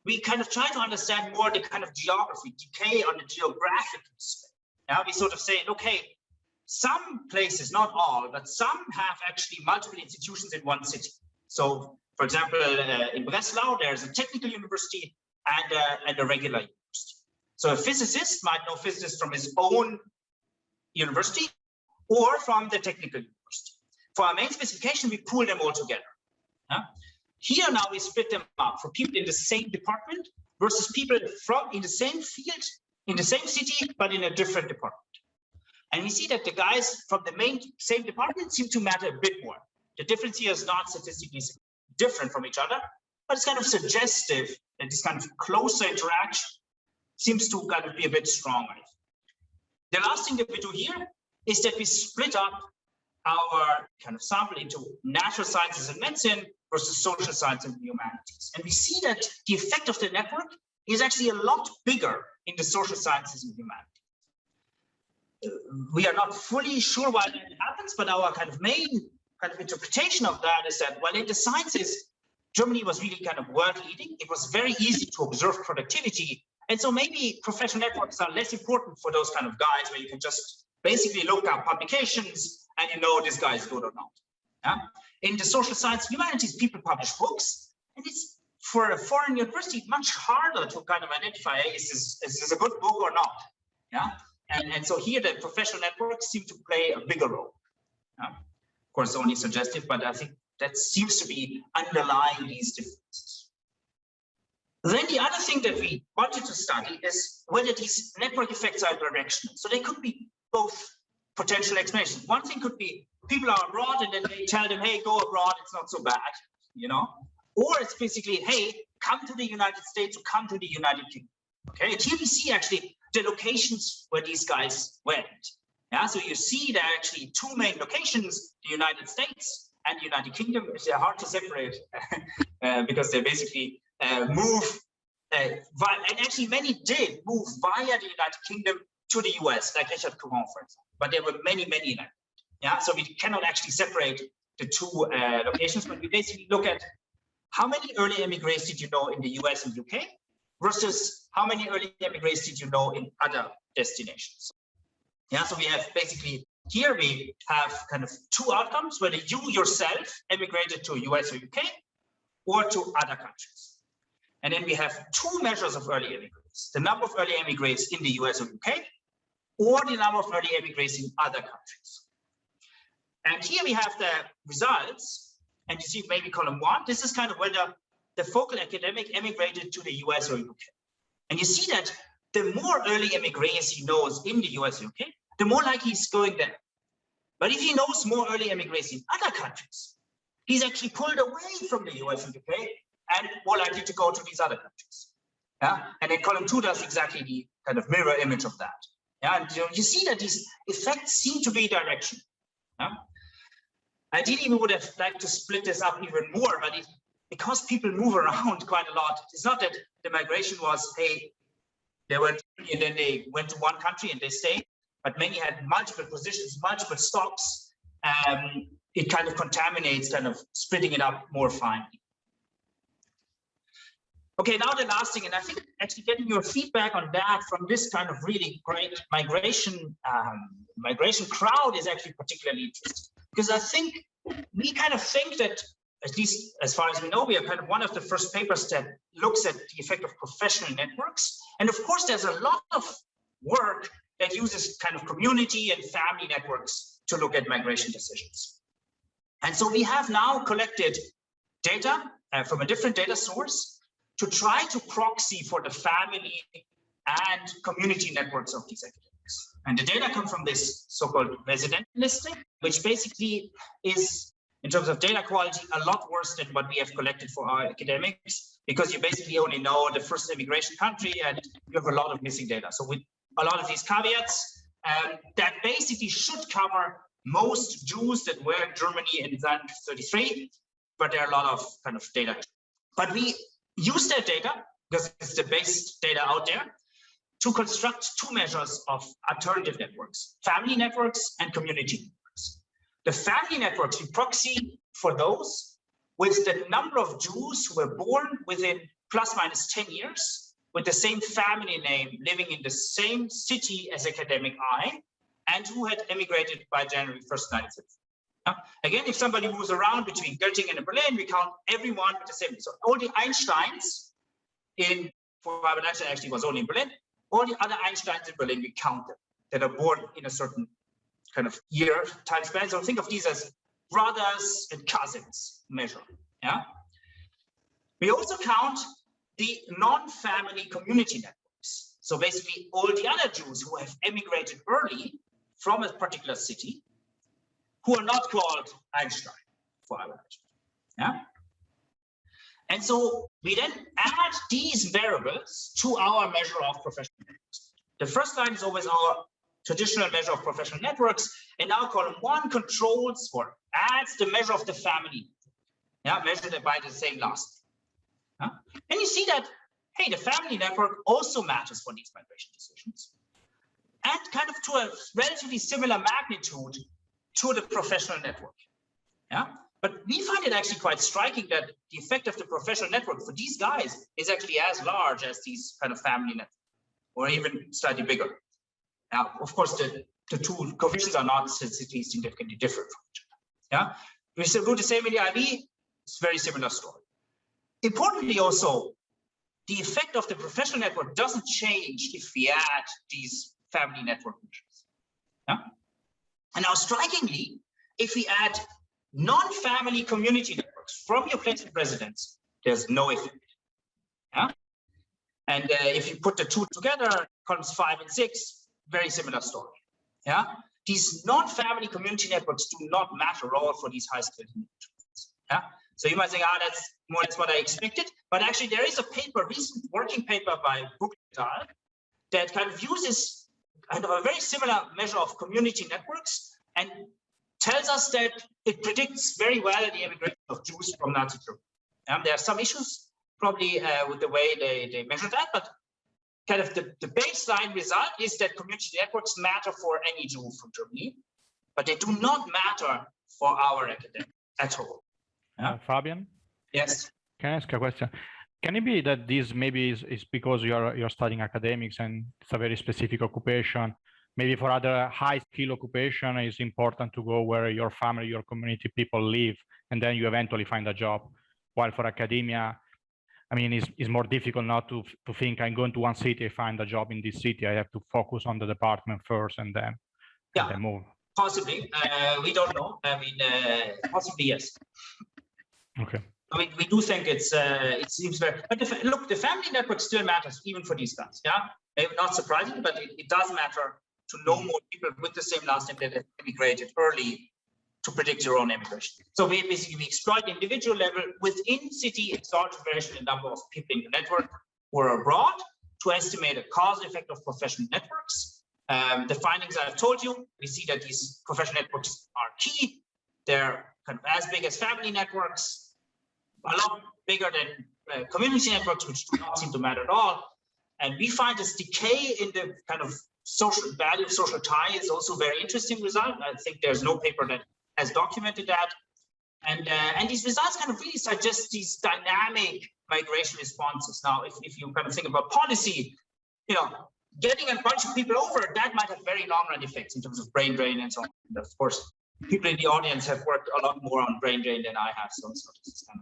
B: we kind of try to understand more the kind of geography, decay on the geographical scale. Now we sort of say, okay, some places, not all, but some have actually multiple institutions in one city. So, for example, in Breslau, there's a technical university and a regular university. So a physicist might know physicists from his own university or from the technical university. For our main specification, we pool them all together. Here now we split them up for people in the same department versus people from in the same field, in the same city, but in a different department. And we see that the guys from the same department seem to matter a bit more. The difference here is not statistically different from each other, but it's kind of suggestive that this kind of closer interaction seems to kind of be a bit stronger. The last thing that we do here is that we split up our kind of sample into natural sciences and medicine versus social science and humanities. And we see that the effect of the network is actually a lot bigger in the social sciences and humanities. We are not fully sure why that happens, but our kind of main kind of interpretation of that is that, well, in the sciences, Germany was really kind of world leading. It was very easy to observe productivity. And so maybe professional networks are less important for those kind of guys where you can just basically look up publications and you know this guy is good or not. Yeah? In the social science humanities, people publish books, and it's for a foreign university much harder to kind of identify, hey, is this a good book or not? Yeah, and so here the professional networks seem to play a bigger role. Of course, only suggestive, but I think that seems to be underlying these differences. Then the other thing that we wanted to study is whether these network effects are directional. So they could be both potential explanations. One thing could be people are abroad and then they tell them, hey, go abroad, it's not so bad, you know? Or it's basically, hey, come to the United States or come to the United Kingdom. Okay, and here we see actually the locations where these guys went. Yeah, so you see there are actually two main locations, the United States and the United Kingdom. They're hard to separate because they basically move, and actually many did move via the United Kingdom to the US, like Richard Courant, for example. But there were many like that. Yeah, so we cannot actually separate the two locations, but we basically look at how many early émigrés did you know in the US and UK versus how many early émigrés did you know in other destinations. Yeah, so we have basically here we have kind of two outcomes, whether you yourself emigrated to US or UK or to other countries. And then we have two measures of early émigrés, the number of early émigrés in the US or UK or the number of early émigrés in other countries. And here we have the results, and you see maybe column 1, this is kind of whether the focal academic emigrated to the US or UK. And you see that the more early émigrés he knows in the US or UK, the more likely he's going there. But if he knows more early émigrés in other countries, he's actually pulled away from the US and UK and more likely to go to these other countries. Yeah, and then column 2 does exactly the kind of mirror image of that. Yeah, and you see that these effects seem to be directional. Yeah? Ideally, we would have liked to split this up even more, but because people move around quite a lot, it's not that the migration was, hey, they went and then they went to one country and they stayed, but many had multiple positions, multiple stops. It kind of contaminates, kind of splitting it up more finely. Okay, now the last thing, and I think actually getting your feedback on that from this kind of really great migration crowd is actually particularly interesting. Because I think we kind of think that, at least as far as we know, we are kind of one of the first papers that looks at the effect of professional networks. And of course, there's a lot of work that uses kind of community and family networks to look at migration decisions. And so we have now collected data from a different data source to try to proxy for the family and community networks of these academics. And the data come from this so-called resident listing, which basically is, in terms of data quality, a lot worse than what we have collected for our academics, because you basically only know the first immigration country and you have a lot of missing data. So with a lot of these caveats, that basically should cover most Jews that were in Germany in 1933, but there are a lot of kind of data. But we use that data, because it's the best data out there, to construct two measures of alternative networks, family networks and community networks. The family networks, we proxy for those with the number of Jews who were born within plus minus 10 years with the same family name, living in the same city as academic I, and who had emigrated by January 1st, 1950. Again, if somebody moves around between Göttingen and Berlin, we count everyone with the same. So all the Einsteins for Fabian Einstein actually was only in Berlin, all the other Einsteins in Berlin, we count them that are born in a certain kind of year time span. So think of these as brothers and cousins measure. Yeah. We also count the non-family community networks. So basically all the other Jews who have emigrated early from a particular city, who are not called Einstein for our Einstein. Yeah. And so we then add these variables to our measure of professional networks. The first line is always our traditional measure of professional networks, and now column 1 controls or adds the measure of the family, measured by the same last name. And you see that, hey, the family network also matters for these migration decisions, and kind of to a relatively similar magnitude to the professional network. Yeah. But we find it actually quite striking that the effect of the professional network for these guys is actually as large as these kind of family networks, or even slightly bigger. Now, of course, the two coefficients are not statistically significantly different from each other. Yeah, we still do the same in the IB. It's a very similar story. Importantly, also, the effect of the professional network doesn't change if we add these family network measures. Yeah, and now strikingly, if we add non-family community networks from your place of residence, there's no effect. Yeah? And if you put the two together, columns 5 and 6, very similar story. Yeah, these non-family community networks do not matter at all for these high-skilled individuals. Yeah, so you might think, that's more or less what I expected, but actually there is a paper, recent working paper by Lindenthal, that kind of uses kind of a very similar measure of community networks and tells us that it predicts very well the immigration of Jews from Nazi Germany. There are some issues probably with the way they measure that, but kind of the baseline result is that community networks matter for any Jew from Germany, but they do not matter for our academics at all. Yeah?
G: Fabian?
B: Yes.
G: Can I ask a question? Can it be that this maybe is because you're studying academics and it's a very specific occupation? Maybe for other high-skill occupation, it's important to go where your family, your community people live, and then you eventually find a job. While for academia, I mean, it's more difficult now to think I'm going to one city, I find a job in this city. I have to focus on the department first and then move.
B: Possibly. We don't know. I mean, possibly, yes.
G: Okay.
B: I mean, we do think it seems very, but look, the family network still matters even for these guys. Yeah, maybe not surprising, but it does matter to know more people with the same last name that have emigrated early to predict your own immigration. So we exploit the individual level within city exogenous variation in number of people in the network who are abroad to estimate a causal effect of professional networks. The findings I've told you, we see that these professional networks are key. They're kind of as big as family networks, a lot bigger than community networks, which do not seem to matter at all. And we find this decay in the kind of social value of social tie is also a very interesting result. I think there's no paper that has documented that. And these results kind of really suggest these dynamic migration responses. Now, if you kind of think about policy, getting a bunch of people over, that might have very long-run effects in terms of brain drain and so on. And of course, people in the audience have worked a lot more on brain drain than I have, so this is kind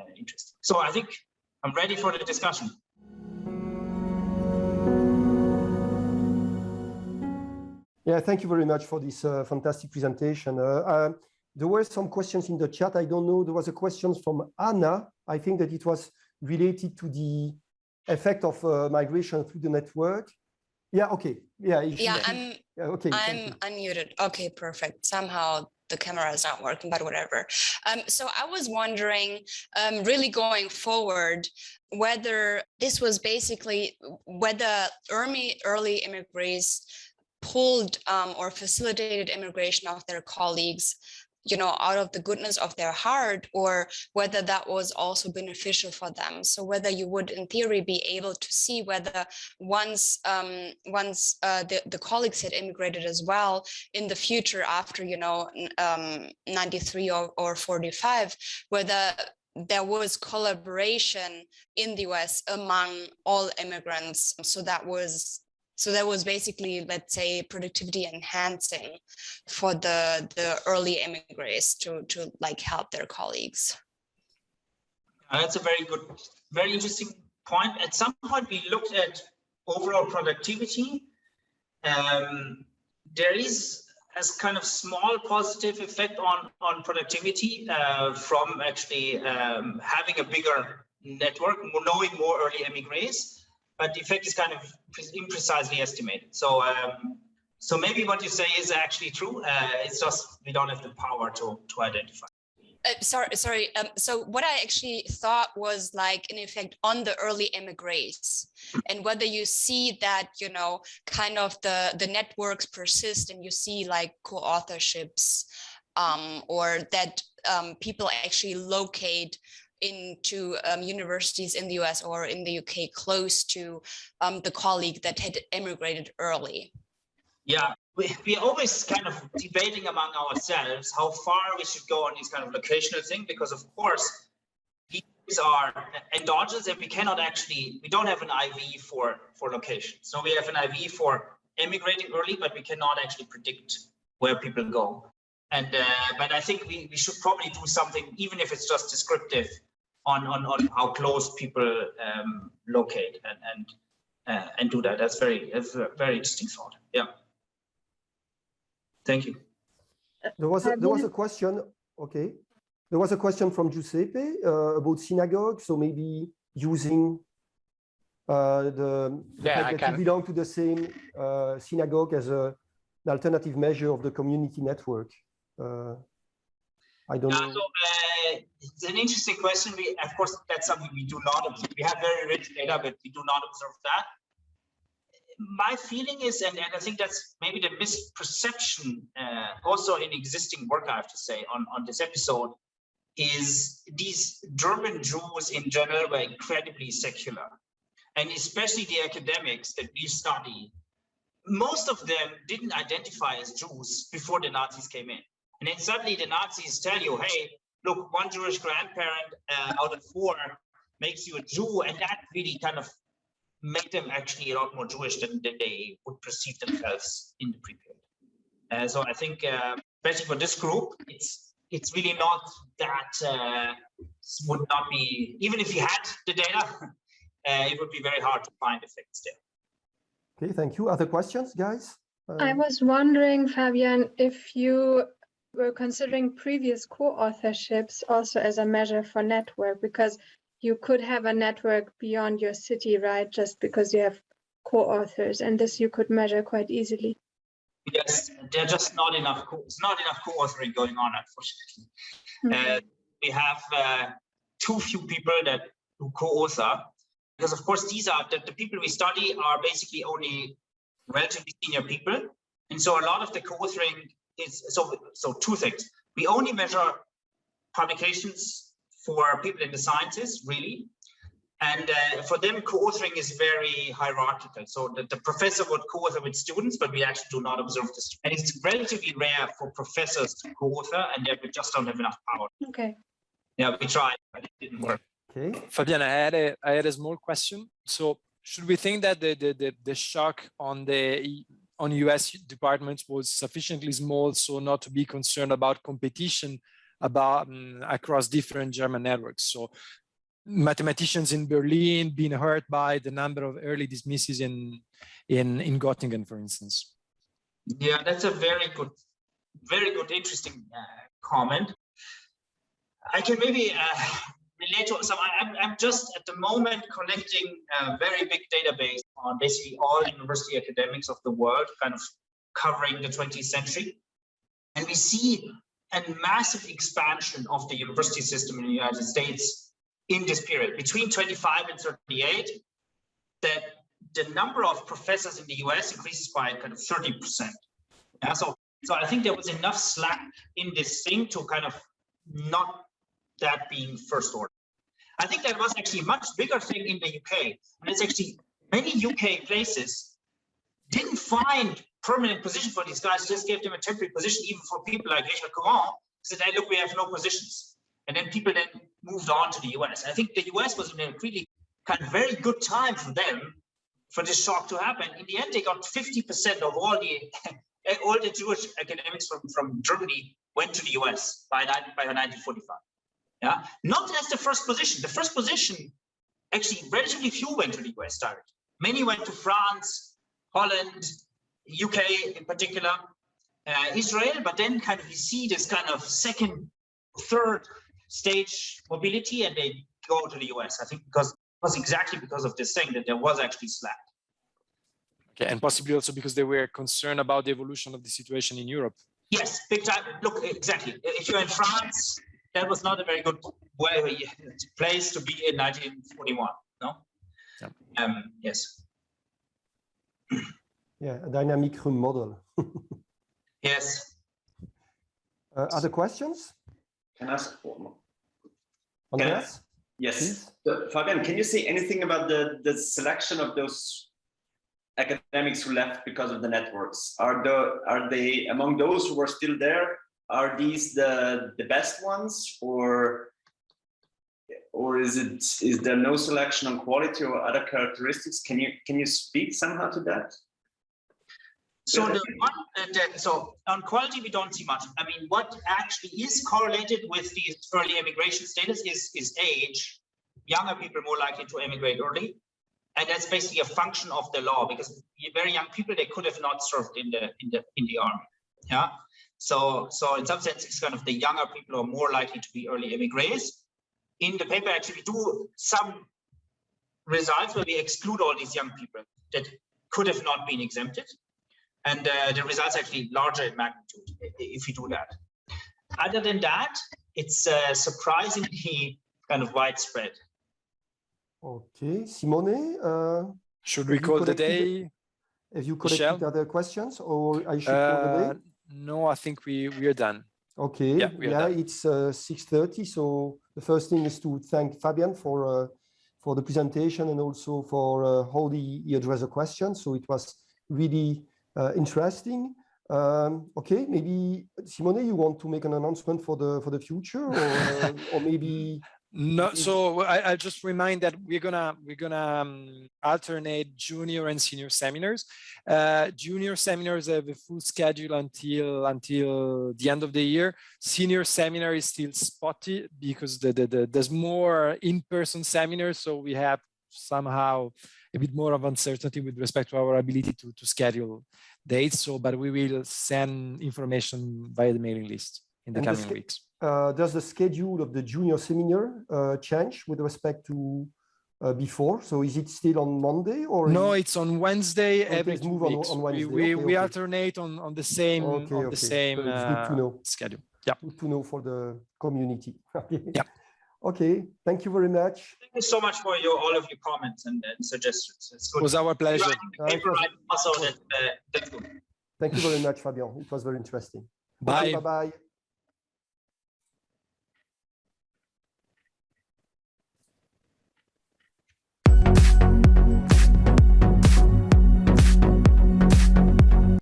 B: of interesting. So I think I'm ready for the discussion.
A: Yeah, thank you very much for this fantastic presentation. There were some questions in the chat. I don't know. There was a question from Anna. I think that it was related to the effect of migration through the network. Yeah, okay. Yeah,
H: I'm unmuted. Okay, perfect. Somehow the camera is not working, but whatever. So I was wondering, really going forward, whether this was basically whether early émigrés pulled or facilitated immigration of their colleagues, you know, out of the goodness of their heart, or whether that was also beneficial for them. So whether you would, in theory, be able to see whether once the colleagues had immigrated as well in the future after, you know, 93 or 45, whether there was collaboration in the US among all immigrants. So that was basically, let's say, productivity enhancing for the early émigrés to like help their colleagues.
B: That's a very interesting point. At some point, we looked at overall productivity. There is a kind of small positive effect on productivity from actually having a bigger network, knowing more early émigrés. But the effect is kind of imprecisely estimated. So, so maybe what you say is actually true. It's just we don't have the power to identify.
H: Sorry. So what I actually thought was like an effect on the early émigrés, and whether you see that, you know, kind of the networks persist, and you see like co-authorships, or that people actually locate into universities in the US or in the UK close to the colleague that had immigrated early.
B: Yeah, we're always kind of debating among ourselves how far we should go on these kind of locational thing, because of course these are endogenous and we don't have an IV for location. So we have an IV for emigrating early, but we cannot actually predict where people go. And but I think we should probably do something, even if it's just descriptive, on how close people locate and do that. That's a very interesting thought. Yeah. Thank you.
A: There was a question. Okay, there was a question from Giuseppe about synagogue. So maybe using the fact that you belong to the same synagogue as an alternative measure of the community network. I don't know.
B: So, it's an interesting question. Of course, that's something we do not observe. We have very rich data, but we do not observe that. My feeling is, and I think that's maybe the misperception also in existing work, I have to say, on this episode, is these German Jews in general were incredibly secular. And especially the academics that we study, most of them didn't identify as Jews before the Nazis came in. And then suddenly the Nazis tell you, hey, look, one Jewish grandparent out of 4 makes you a Jew. And that really kind of made them actually a lot more Jewish than they would perceive themselves in the pre-period. So I think, especially for this group, it's really not that, would not be, even if you had the data, it would be very hard to find effects there.
A: Okay, thank you. Other questions, guys?
I: I was wondering, Fabian, if you were considering previous co-authorships also as a measure for network, because you could have a network beyond your city, right? Just because you have co-authors, and this you could measure quite easily.
B: Yes, there's just not enough co-authoring going on, unfortunately. We have too few people who co-author, because of course these are the people we study are basically only relatively senior people, and so a lot of the co-authoring is so 2 things. We only measure publications for people in the sciences, really, and for them co-authoring is very hierarchical. So the professor would co-author with students, but we actually do not observe this, and it's relatively rare for professors to co-author, and we just don't have enough power.
I: Okay.
B: Yeah, we tried, but it didn't work.
A: Okay.
J: Fabian, I had a small question. So should we think that the shock on US departments was sufficiently small so not to be concerned about competition across different German networks? So mathematicians in Berlin being hurt by the number of early dismisses in Göttingen, for instance.
B: Yeah, that's a very good, interesting comment. I can maybe relate to some. I'm just at the moment collecting a very big database on basically all university academics of the world, kind of covering the 20th century. And we see a massive expansion of the university system in the United States in this period. Between 25 and 38, that the number of professors in the US increases by kind of 30%. Yeah, so I think there was enough slack in this thing to kind of not that being first order. I think that was actually a much bigger thing in the UK. And it's actually many UK places didn't find permanent position for these guys, just gave them a temporary position, even for people like Richard Courant, said, hey, look, we have no positions. And then people then moved on to the US. I think the US was in a really kind of very good time for them, for this shock to happen. In the end, they got 50% of all the Jewish academics from Germany went to the US by 1945. Yeah, not as the first position. The first position, actually, relatively few went to the US direct. Many went to France, Holland, UK in particular, Israel, but then kind of you see this kind of second, third stage mobility, and they go to the US. I think because it was exactly because of this thing that there was actually slack.
J: Okay, and possibly also because they were concerned about the evolution of the situation in Europe.
B: Yes, big time. Look, exactly. If you're in France, that was not a very good place to be in 1941. No. Yeah. Yes.
A: Yeah, a dynamic room model.
B: Yes.
A: Other questions?
C: Can I ask one more?
A: Andreas?
C: Yes. So, Fabian, can you say anything about the selection of those academics who left because of the networks? Are they among those who were still there? Are these the best ones, or is there no selection on quality or other characteristics? Can you speak somehow to that?
B: So so on quality we don't see much. I mean, what actually is correlated with these early immigration status is age. Younger people are more likely to emigrate early, and that's basically a function of the law, because very young people, they could have not served in the army. Yeah. So in some sense, it's kind of the younger people are more likely to be early émigrés. In the paper, actually, we do some results where we exclude all these young people that could have not been exempted. And the results are actually larger in magnitude if you do that. Other than that, it's surprisingly kind of widespread.
A: Okay, Simone?
J: Should we call the day?
A: Have you collected other questions, or I should call the day?
J: No, I think we are done.
A: Okay, yeah, it's 6:30. So the first thing is to thank Fabian for the presentation, and also for how he addressed the questions. So it was really interesting. Okay, maybe Simone, you want to make an announcement for the future, or maybe
J: no. So I just remind that we're gonna alternate junior and senior seminars. Junior seminars have a full schedule until the end of the year. Senior seminar is still spotty because there's more in-person seminars, so we have somehow a bit more of uncertainty with respect to our ability to schedule dates. So, but we will send information via the mailing list in the coming weeks.
A: Does the schedule of the junior seminar change with respect to before? So is it still on Monday, or
J: no? It's on Wednesday every 2 weeks.
A: On Wednesday.
J: We alternate on the same same
A: it's good to know.
J: schedule. Yeah,
A: good to know for the community.
J: Yeah.
A: Okay, thank you very much.
B: Thank you so much for all of your comments and suggestions. It's good.
J: It was our pleasure.
B: Also, that's good.
A: Thank you very much, Fabian. It was very interesting.
J: Bye.
A: Bye.